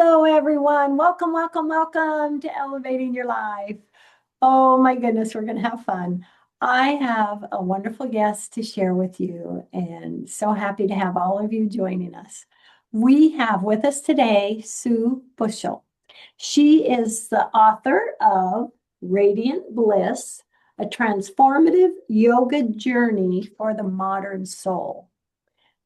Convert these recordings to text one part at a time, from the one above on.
Hello, everyone. Welcome, welcome, welcome to Elevating Your Life. Oh my goodness, we're going to have fun. I have a wonderful guest to share with you, and so happy to have all of you joining us. We have with us today Sue Bushell. She is the author of Radiant Bliss, a transformative yoga journey for the modern soul.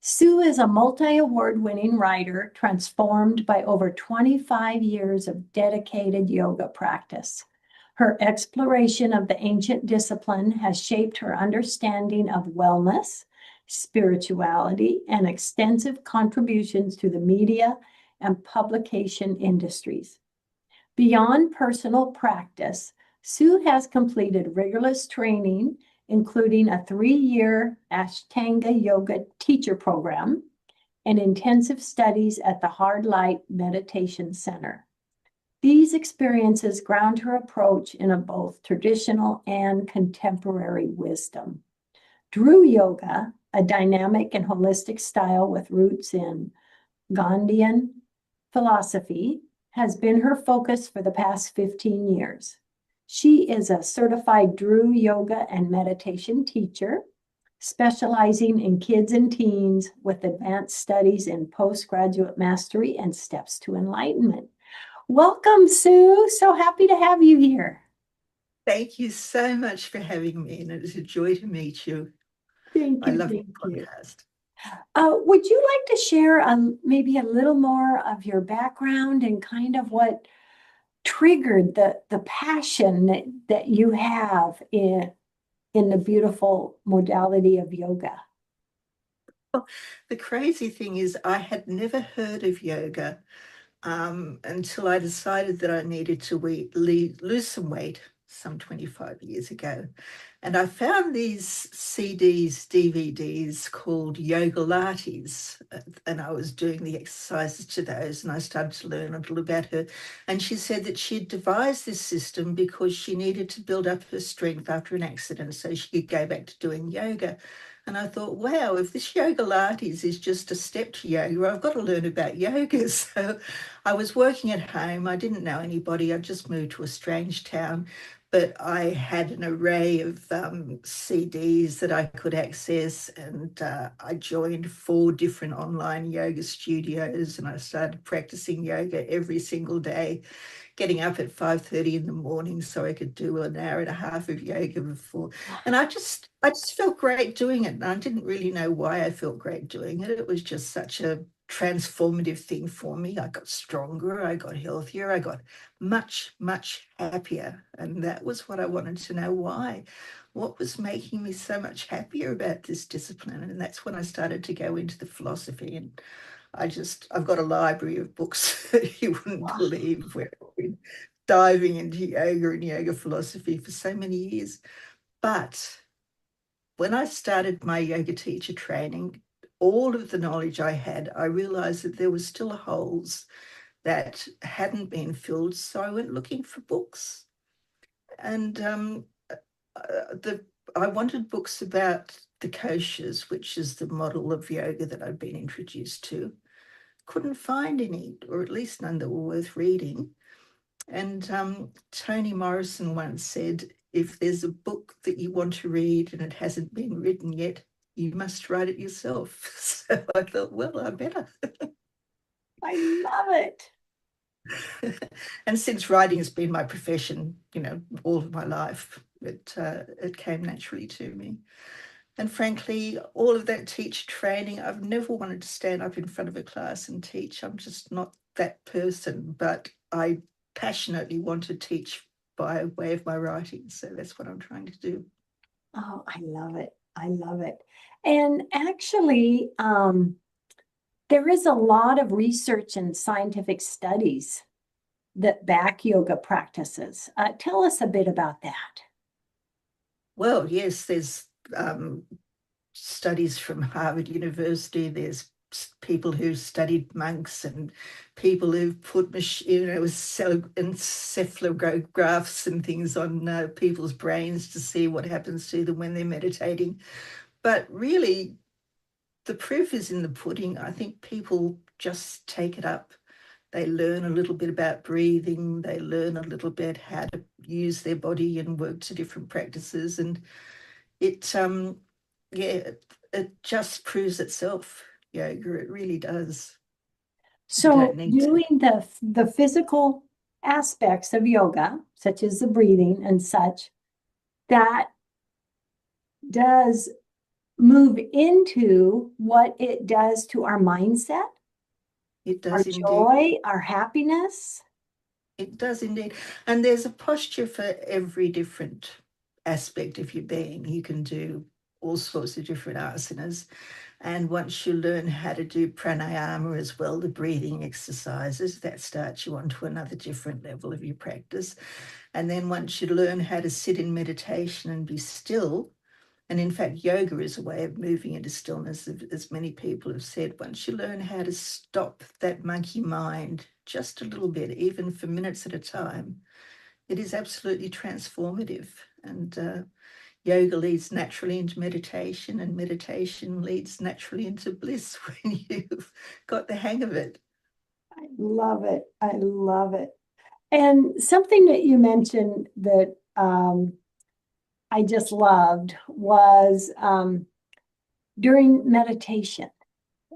Sue is a multi-award winning writer transformed by over 25 years of dedicated yoga practice. Her exploration of the ancient discipline has shaped her understanding of wellness, spirituality, and extensive contributions to the media and publication industries. Beyond personal practice, Sue has completed rigorous training, including a 3-year Ashtanga Yoga teacher program and intensive studies at the Hard Light Meditation Center. These experiences ground her approach in both traditional and contemporary wisdom. Drew Yoga, a dynamic and holistic style with roots in Gandhian philosophy, has been her focus for the past 15 years. She is a certified Drew yoga and meditation teacher, specializing in kids and teens with advanced studies in postgraduate mastery and steps to enlightenment. Welcome, Sue. So happy to have you here. Thank you so much for having me, and it is a joy to meet you. Thank I you. love Thank your you. podcast. Would you like to share maybe a little more of your background and kind of what triggered the passion that you have in the beautiful modality of yoga? Well, the crazy thing is, I had never heard of yoga until I decided that I needed to lose some weight some 25 years ago. And I found these CDs, DVDs called Yoga Lattes, and I was doing the exercises to those, and I started to learn a little about her. And she said that she had devised this system because she needed to build up her strength after an accident so she could go back to doing yoga. And I thought, wow, if this yoga Lattes is just a step to yoga, I've got to learn about yoga. So I was working at home. I didn't know anybody. I just moved to a strange town, but I had an array of CDs that I could access, and I joined 4 different online yoga studios, and I started practicing yoga every single day, getting up at 5:30 in the morning so I could do an hour and a half of yoga before. And I just felt great doing it. And I didn't really know why I felt great doing it. It was just such a transformative thing for me. I got stronger, I got healthier, I got much, much happier. And that was what I wanted to know, why. What was making me so much happier about this discipline? And that's when I started to go into the philosophy. And I've got a library of books that you wouldn't Wow. believe, where I've been diving into yoga and yoga philosophy for so many years. But when I started my yoga teacher training, all of the knowledge I had, I realized that there were still holes that hadn't been filled. So I went looking for books. And the I wanted books about the koshas, which is the model of yoga that I'd been introduced to. Couldn't find any, or at least none that were worth reading. And Toni Morrison once said, if there's a book that you want to read and it hasn't been written yet, you must write it yourself. So I thought, well, I better. I love it. And since writing has been my profession, all of my life, it came naturally to me. And frankly, all of that teacher training, I've never wanted to stand up in front of a class and teach. I'm just not that person, but I passionately want to teach by way of my writing. So that's what I'm trying to do. Oh, I love it. I love it. And actually, there is a lot of research and scientific studies that back yoga practices. Tell us a bit about that. Well, yes, there's studies from Harvard University. There's people who've studied monks and people who've put encephalographs and things on people's brains to see what happens to them when they're meditating. But really, the proof is in the pudding. I think people just take it up. They learn a little bit about breathing. They learn a little bit how to use their body and work to different practices. And it, yeah, it just proves itself, yoga. It really does. You don't So need to. doing the physical aspects of yoga, such as the breathing and such, that does move into what it does to our mindset, It our does indeed. joy, our happiness. It does indeed. And there's a posture for every different aspect of your being. You can do all sorts of different asanas. And once you learn how to do pranayama as well, the breathing exercises, that starts you onto another different level of your practice. And then once you learn how to sit in meditation and be still, and in fact, yoga is a way of moving into stillness, as many people have said. Once you learn how to stop that monkey mind just a little bit, even for minutes at a time, it is absolutely transformative. And yoga leads naturally into meditation, and meditation leads naturally into bliss when you've got the hang of it. I love it. I love it. And something that you mentioned that I just loved was during meditation.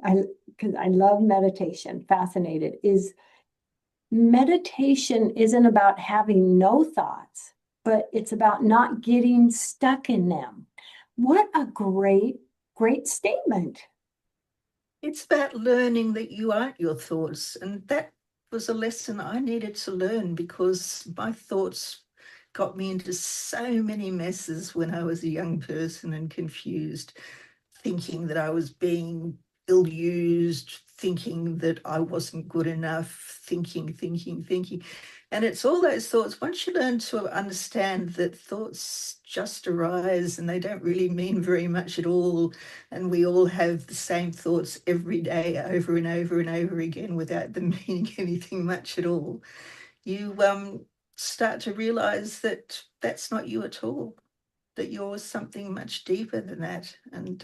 I because I love meditation, fascinated, is meditation isn't about having no thoughts, but it's about not getting stuck in them. What a great statement. It's about learning that you aren't your thoughts. And that was a lesson I needed to learn, because my thoughts got me into so many messes when I was a young person and confused, thinking that I was being ill used, thinking that I wasn't good enough, thinking. And it's all those thoughts. Once you learn to understand that thoughts just arise and they don't really mean very much at all, and we all have the same thoughts every day over and over and over again without them meaning anything much at all, you start to realize that that's not you at all, that you're something much deeper than that. And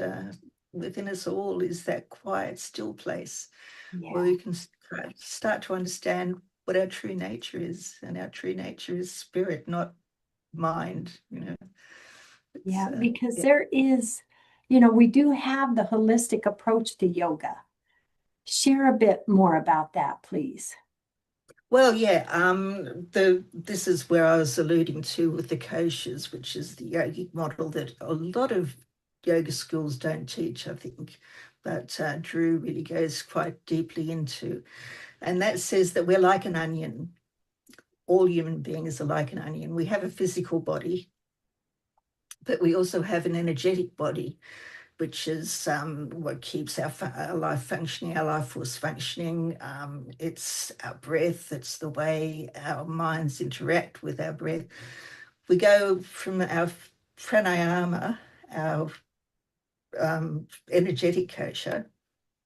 within us all is that quiet, still place where Yeah, we can start to understand what our true nature is. And our true nature is spirit, not mind. It's yeah, because yeah. there is, we do have the holistic approach to yoga. Share a bit more about that, please. Well, yeah, this is where I was alluding to with the koshas, which is the yogic model that a lot of yoga schools don't teach, I think, but Drew really goes quite deeply into. And that says that we're like an onion. All human beings are like an onion. We have a physical body, but we also have an energetic body, which is what keeps our life functioning, our life force functioning. It's our breath, it's the way our minds interact with our breath. We go from our pranayama, our energetic kosha,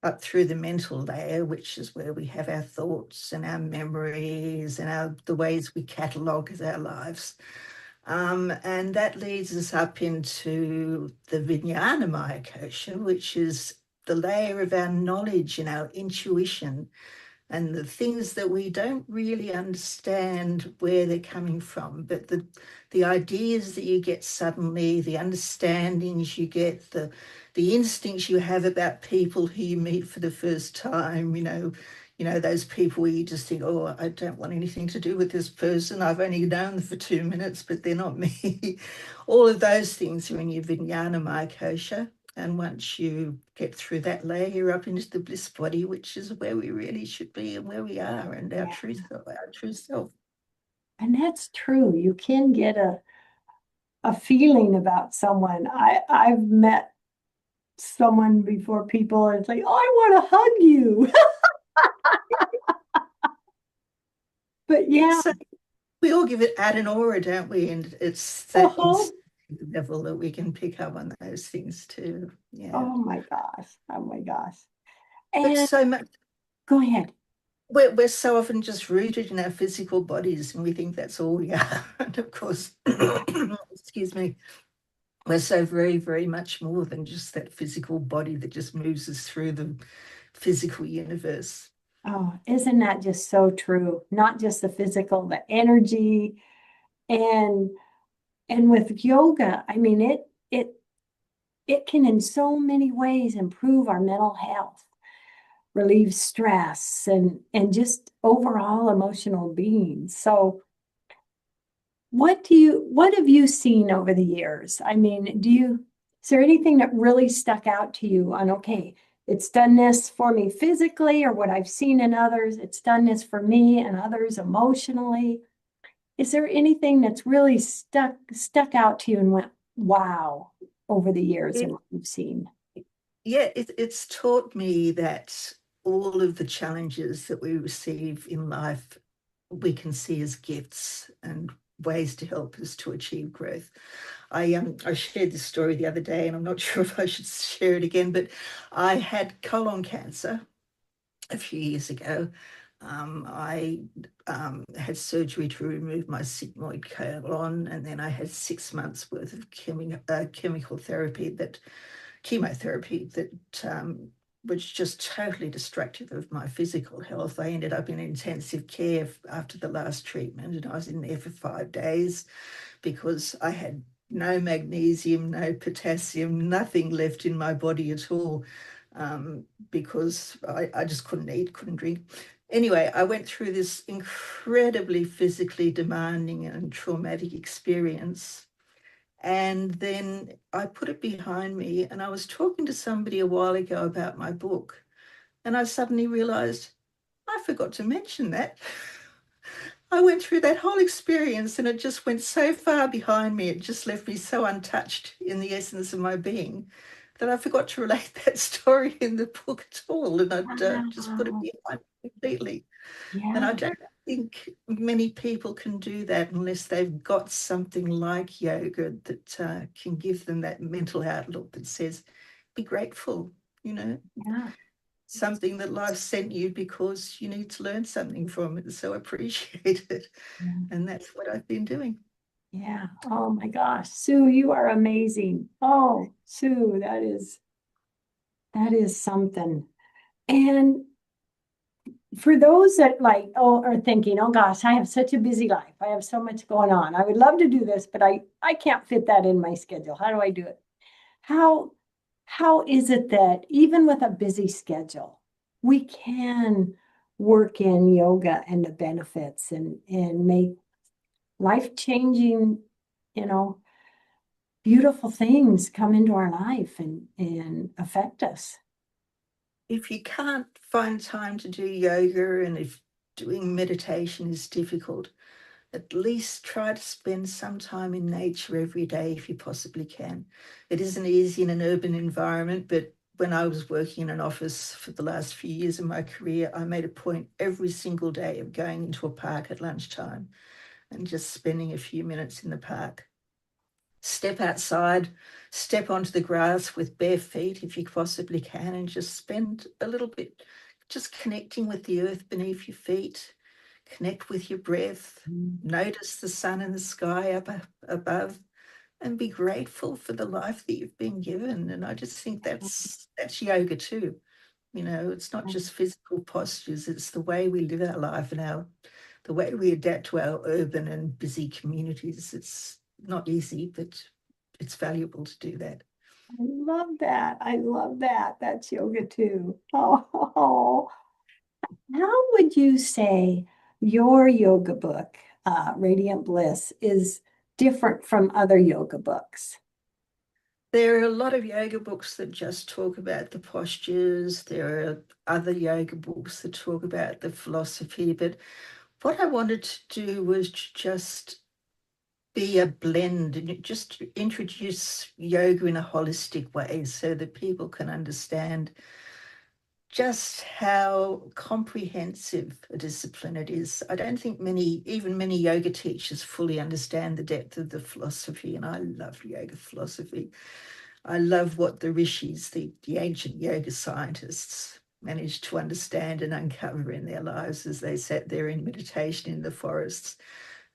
up through the mental layer, which is where we have our thoughts and our memories and the ways we catalogue our lives. And that leads us up into the Vijnanamaya kosha, which is the layer of our knowledge and our intuition, and the things that we don't really understand where they're coming from, but the ideas that you get suddenly, the understandings you get, the instincts you have about people who you meet for the first time, those people where you just think, oh, I don't want anything to do with this person. I've only known them for 2 minutes, but they're not me. All of those things are in your Vijnanamaya kosha. And once you get through that layer, you're up into the bliss body, which is where we really should be and where we are, and our Yeah. true self, our true self. And that's true. You can get a feeling about someone. I've met someone before people and it's like, oh, I want to hug you. But yeah, It's we all give it at an aura, don't we? And it's that uh-huh. instant level that we can pick up on those things too. Yeah. Oh my gosh. Oh my gosh. But And so much go ahead. we're so often just rooted in our physical bodies, and we think that's all we are. And of course, excuse me, we're so very, very much more than just that physical body that just moves us through the physical universe. Oh, isn't that just so true? Not just the physical, the energy and with yoga, I mean it can in so many ways improve our mental health, relieve stress and just overall emotional being. So what have you seen over the years? I mean, is there anything that really stuck out to you on, okay, it's done this for me physically, or what I've seen in others, it's done this for me and others emotionally? Is there anything that's really stuck out to you and went, wow, over the years and It, what you've seen? yeah, it's taught me that all of the challenges that we receive in life, we can see as gifts and ways to help us to achieve growth. I shared this story the other day, and I'm not sure if I should share it again, but I had colon cancer a few years ago. I had surgery to remove my sigmoid colon, and then I had 6 months worth of chemical therapy that chemotherapy that was just totally destructive of my physical health. I ended up in intensive care after the last treatment, and I was in there for 5 days because I had no magnesium, no potassium, nothing left in my body at all, because I just couldn't eat, couldn't drink. Anyway, I went through this incredibly physically demanding and traumatic experience. And then I put it behind me, and I was talking to somebody a while ago about my book. And I suddenly realized I forgot to mention that. I went through that whole experience and it just went so far behind me. It just left me so untouched in the essence of my being that I forgot to relate that story in the book at all. And I'd just put it Wow. behind me completely. And I Yeah, don't think many people can do that unless they've got something like yoga that can give them that mental outlook that says, be grateful, you know, yeah, something that life sent you because you need to learn something from it. So appreciate it. yeah, And that's what I've been doing. yeah. Oh my gosh, Sue, you are amazing. Oh, Sue, that is something. And for those that like, oh, are thinking, oh gosh, I have such a busy life. I have so much going on. I would love to do this, but I can't fit that in my schedule. How do I do it? How how is it that even with a busy schedule, we can work in yoga and the benefits and make life-changing, you know, beautiful things come into our life and affect us? If you can't find time to do yoga and if doing meditation is difficult, at least try to spend some time in nature every day if you possibly can. It isn't easy in an urban environment, but when I was working in an office for the last few years of my career, I made a point every single day of going into a park at lunchtime and just spending a few minutes in the park. Step outside, step onto the grass with bare feet if you possibly can, and just spend a little bit just connecting with the earth beneath your feet, connect with your breath, Mm. notice the sun and the sky up above, and be grateful for the life that you've been given. And I just think that's yoga too. You know, it's not just physical postures, it's the way we live our life and the way we adapt to our urban and busy communities. It's not easy, but it's valuable to do that. I love that. I love that. That's yoga too. Oh, how would you say your yoga book, Radiant Bliss, is different from other yoga books? There are a lot of yoga books that just talk about the postures. There are other yoga books that talk about the philosophy. But what I wanted to do was to just be a blend and just introduce yoga in a holistic way so that people can understand just how comprehensive a discipline it is. I don't think even many yoga teachers fully understand the depth of the philosophy, and I love yoga philosophy. I love what the rishis, the ancient yoga scientists, managed to understand and uncover in their lives as they sat there in meditation in the forests.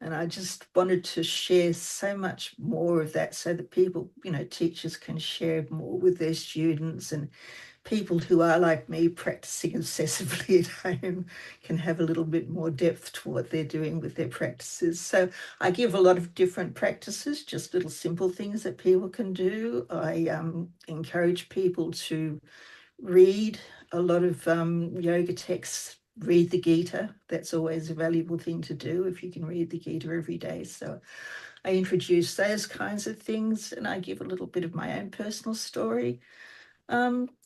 And I just wanted to share so much more of that so that people, teachers can share more with their students and people who are like me, practicing obsessively at home, can have a little bit more depth to what they're doing with their practices. So I give a lot of different practices, just little simple things that people can do. I encourage people to read a lot of yoga texts, read the Gita. That's always a valuable thing to do if you can read the Gita every day. So I introduce those kinds of things, and I give a little bit of my own personal story.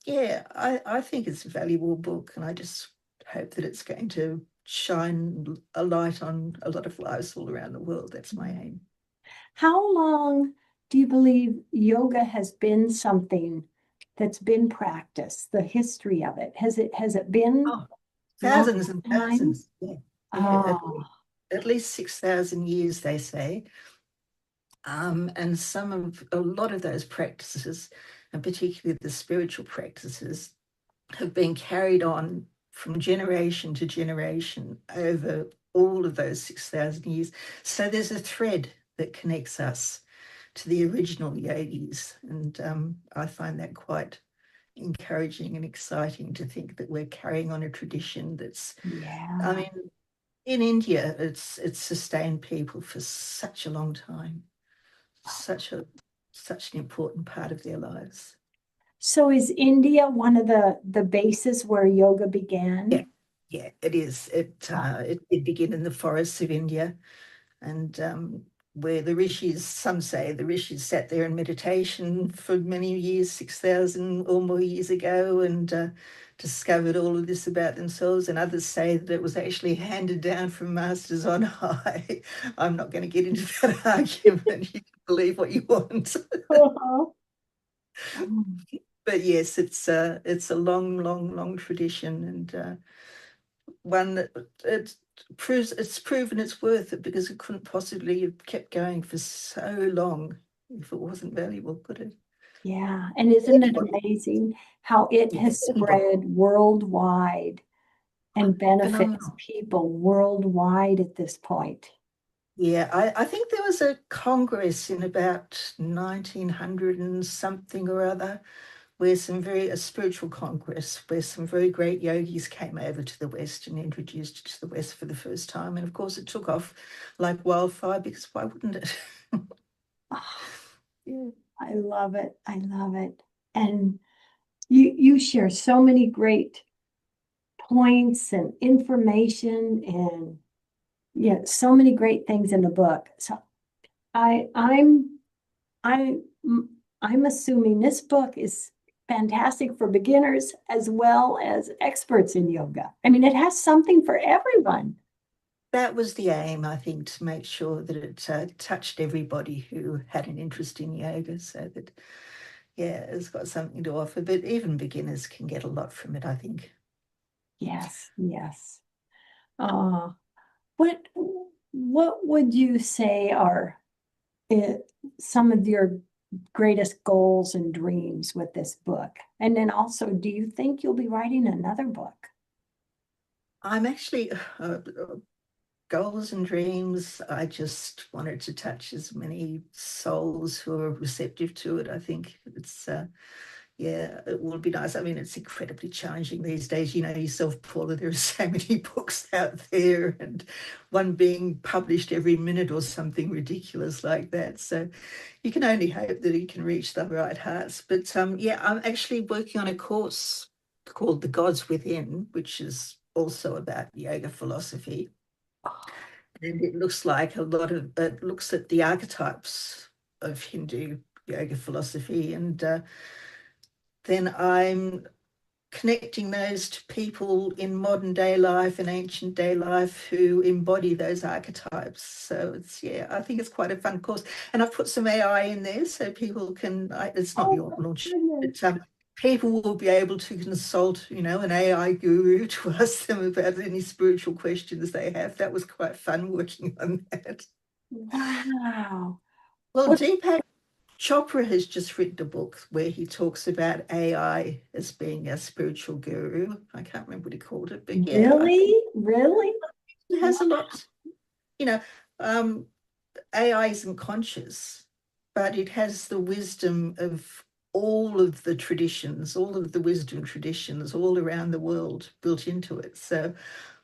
Yeah, I think it's a valuable book, and I just hope that it's going to shine a light on a lot of lives all around the world. That's my aim. How long do you believe yoga has been something that's been practiced, the history of it? Has it been Oh, a long thousands and time? thousands. Yeah, yeah, Oh, at least 6,000 years, they say. And a lot of those practices, and particularly the spiritual practices, have been carried on from generation to generation over all of those 6,000 years. So there's a thread that connects us to the original yogis. And I find that quite encouraging and exciting to think that we're carrying on a tradition that's, I yeah. mean, in India, it's sustained people for such a long time, such a such an important part of their lives. So is India one of the bases where yoga Yeah, began? yeah, it is. Oh, It did begin in the forests of India, and where the rishis, some say the rishis sat there in meditation for many years, 6,000 or more years ago, and discovered all of this about themselves. And others say that it was actually handed down from masters on high. I'm not going to get into that argument. You can believe what you want. uh-huh. Oh, But yes, it's a long, long, long tradition, and one that it's proven its worth it, because it couldn't possibly have kept going for so long if it wasn't valuable, could it? yeah. And isn't it Anybody, amazing how it yeah, has anybody. spread worldwide and benefits Phenomenal. people worldwide at this point? Yeah, I think there was a congress in about 1900 and something or other, where a spiritual congress, where some very great yogis came over to the West and introduced it to the West for the first time. And of course, it took off like wildfire, because why wouldn't it? Oh, Yeah. I love it. I love it. And you share so many great points and information and yeah, so many great things in the book. So I I'm I I'm assuming this book is fantastic for beginners as well as experts in yoga. I mean, it has something for everyone. That was the aim, I think, to make sure that it touched everybody who had an interest in yoga, so that, yeah, it's got something to offer. But even beginners can get a lot from it, I think. Yes, yes. Uh, what what would you say are it, some of your greatest goals and dreams with this book? And then also, do you think you'll be writing another book? I'm actually, goals and dreams, I just wanted to touch as many souls who are receptive to it. I think yeah, it will be nice. I mean, it's incredibly challenging these days. You know yourself, Paula, there are so many books out there, and one being published every minute or something ridiculous like that. So you can only hope that it can reach the right hearts. But yeah, I'm actually working on a course called The Gods Within, which is also about yoga philosophy. Oh, And it looks at the archetypes of Hindu yoga philosophy. And then I'm connecting those to people in modern day life and ancient day life who embody those archetypes. So it's, yeah, I think it's quite a fun course. And I've put some AI in there so people can, it's not oh your my launch, goodness. but people will be able to consult, an AI guru to ask them about any spiritual questions they have. That was quite fun working on that. Wow. Well, What Deepak Chopra has just written a book where he talks about AI as being a spiritual guru. I can't remember what he called it, but yeah, I think really? Really? it Wow. has a lot. You know, AI isn't conscious, but it has the wisdom of all of the traditions, all of the wisdom traditions all around the world built into it. So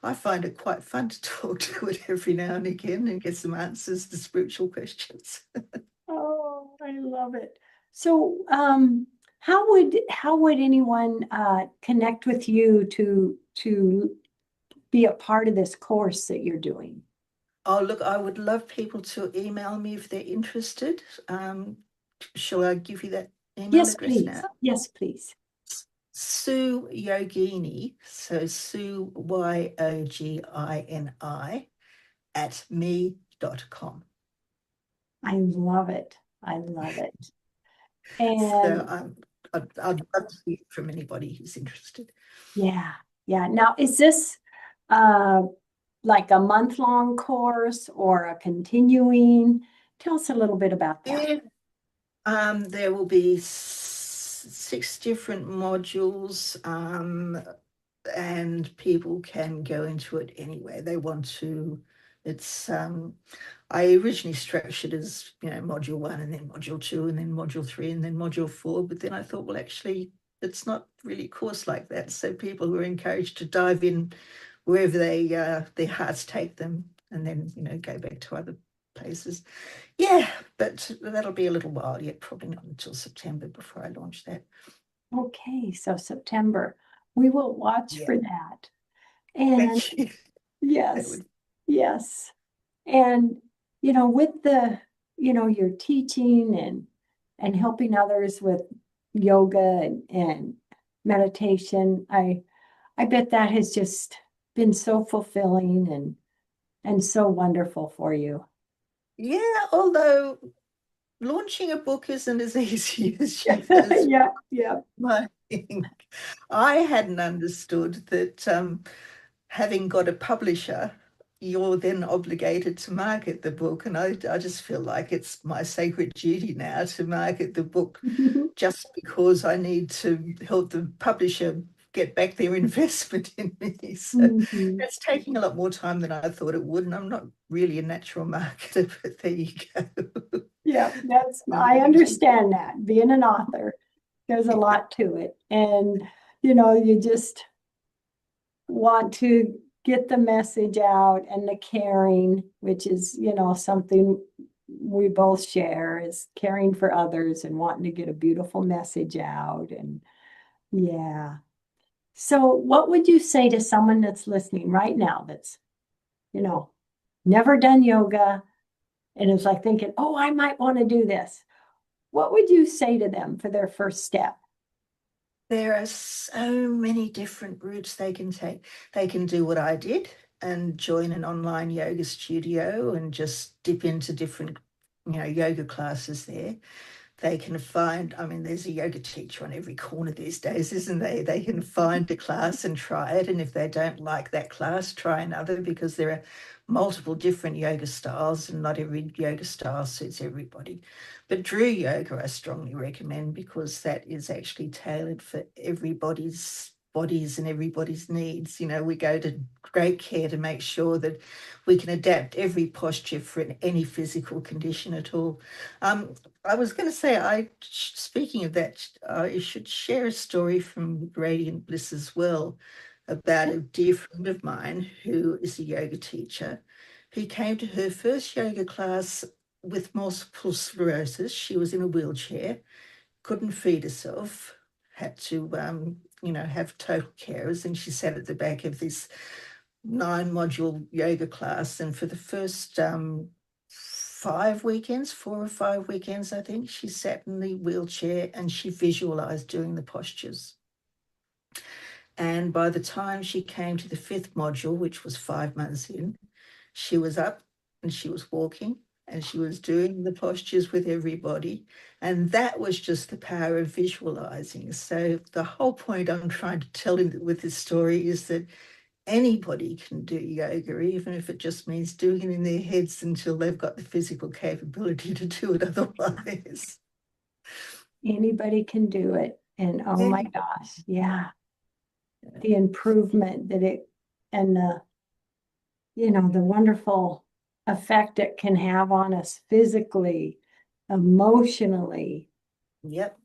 I find it quite fun to talk to it every now and again and get some answers to spiritual questions. Oh, I love it. So, how would anyone connect with you to be a part of this course that you're doing? Oh, look, I would love people to email me if they're interested. Shall I give you that email Yes, address please. now? Yes, please. Sue Yogini, so Sue Yogini at me.com. I love it. I love it. So And I'd love to hear from anybody who's interested. yeah, yeah. Now, is this uh like a month-long course or a continuing? Tell us a little bit about that. Yeah, there will be six different modules, and people can go into it anyway they want to. It's I originally structured as, module one and then module two and then module three and then module four, but then I thought, well, actually, it's not really a course like that. So people were encouraged to dive in wherever their hearts take them, and then go back to other places. Yeah, but that'll be a little while yet, probably not until September before I launch that. Okay, so September. We will watch Yeah, for that. And thank you. That yes, would. yes. And with the, your teaching and helping others with yoga and meditation, I bet that has just been so fulfilling and so wonderful for you. Yeah, although launching a book isn't as easy as Yeah, yeah. my thing. I hadn't understood that, having got a publisher, you're then obligated to market the book. And I just feel like it's my sacred duty now to market the book, just because I need to help the publisher get back their investment in me. So Mhm. that's taking a lot more time than I thought it would. And I'm not really a natural marketer, but there you go. Yeah, I understand that. Being an author, there's a lot to it. And, you just want to get the message out and the caring, which is, something we both share is caring for others and wanting to get a beautiful message out. And yeah. So what would you say to someone that's listening right now that's, you know, never done yoga and is like thinking, oh, I might want to do this? What would you say to them for their first step? There are so many different routes they can take. They can do what I did and join an online yoga studio and just dip into different, yoga classes there. They can find, I mean, there's a yoga teacher on every corner these days, isn't there? They can find a class and try it. And if they don't like that class, try another, because there are multiple different yoga styles and not every yoga style suits everybody. But Drew Yoga, I strongly recommend, because that is actually tailored for everybody's bodies and everybody's needs. We go to great care to make sure that we can adapt every posture for any physical condition at all. I was going to say, speaking of that, I should share a story from Radiant Bliss as well, about a dear friend of mine who is a yoga teacher, who came to her first yoga class with multiple sclerosis. She was in a wheelchair, couldn't feed herself, had to, have total carers, and she sat at the back of this 9 module yoga class. And for the first 5 weekends, 4 or 5 weekends, I think, she sat in the wheelchair and she visualized doing the postures. And by the time she came to the fifth module, which was 5 months in, she was up and she was walking and she was doing the postures with everybody. And that was just the power of visualizing. So the whole point I'm trying to tell with this story is that anybody can do yoga, even if it just means doing it in their heads until they've got the physical capability to do it otherwise. Anybody can do it. And oh my Anybody. gosh, yeah, the improvement that it and the wonderful effect it can have on us physically, emotionally. Yep.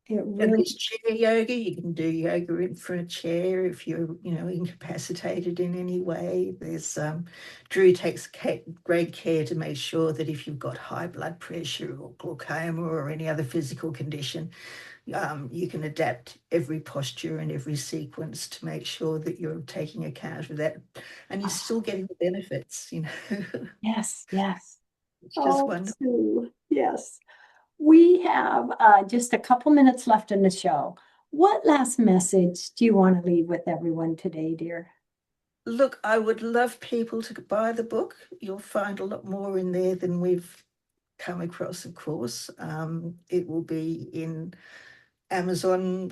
It And really, there's chair yoga. You can do yoga in for a chair if you're, incapacitated in any way. Drew takes great care to make sure that if you've got high blood pressure or glaucoma or any other physical condition, you can adapt every posture and every sequence to make sure that you're taking account of that, and you're oh, still getting the benefits. yes, yes. It's just Oh, wonderful. Sue, yes. We have just a couple minutes left in the show. What last message do you want to leave with everyone today, dear? Look, I would love people to buy the book. You'll find a lot more in there than we've come across, of course. It will be in Amazon.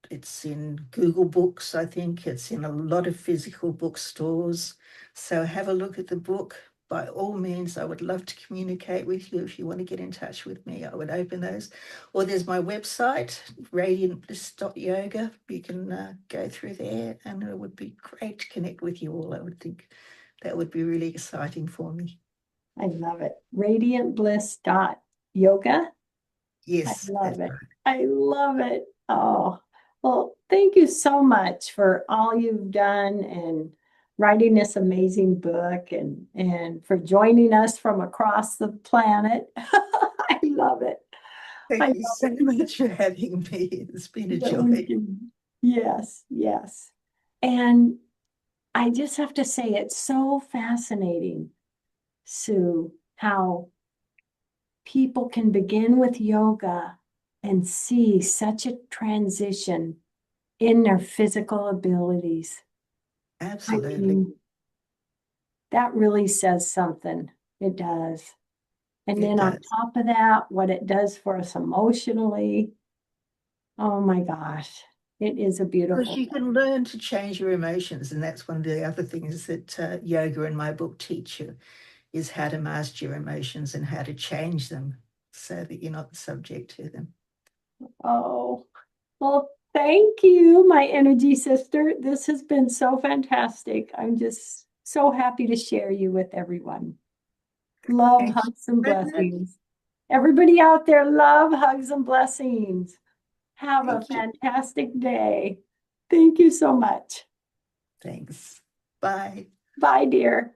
It's in Google Books, I think. It's in a lot of physical bookstores. So have a look at the book. By all means, I would love to communicate with you. If you want to get in touch with me, I would open those. Or there's my website, radiantbliss.yoga. You can go through there, and it would be great to connect with you all. I would think that would be really exciting for me. I love it. Radiant Bliss dot yoga. I Yes, love that's it. right. I love it. Oh, well, thank you so much for all you've done and writing this amazing book and for joining us from across the planet. I love it. I Thank you love so much for having me. It's been a that we joy. can. Yes, yes. And I just have to say it's so fascinating, Sue, how people can begin with yoga and see such a transition in their physical abilities. I Absolutely. mean, that really says something. It does. And It then on does. top of that, what it does for us emotionally, oh my gosh, it is a Because beautiful you can learn to change your emotions, and that's one of the other things that yoga and my book teach you is how to master your emotions and how to change them so that you're not subject to them. thing. Oh, well, thank you, my energy sister. This has been so fantastic. I'm just so happy to share you with everyone. Love, Thank you hugs, and so much. blessings. Everybody out there, love, hugs, and blessings. Have a Thank you. fantastic day. Thank you so much. Thanks. Bye. Bye, dear.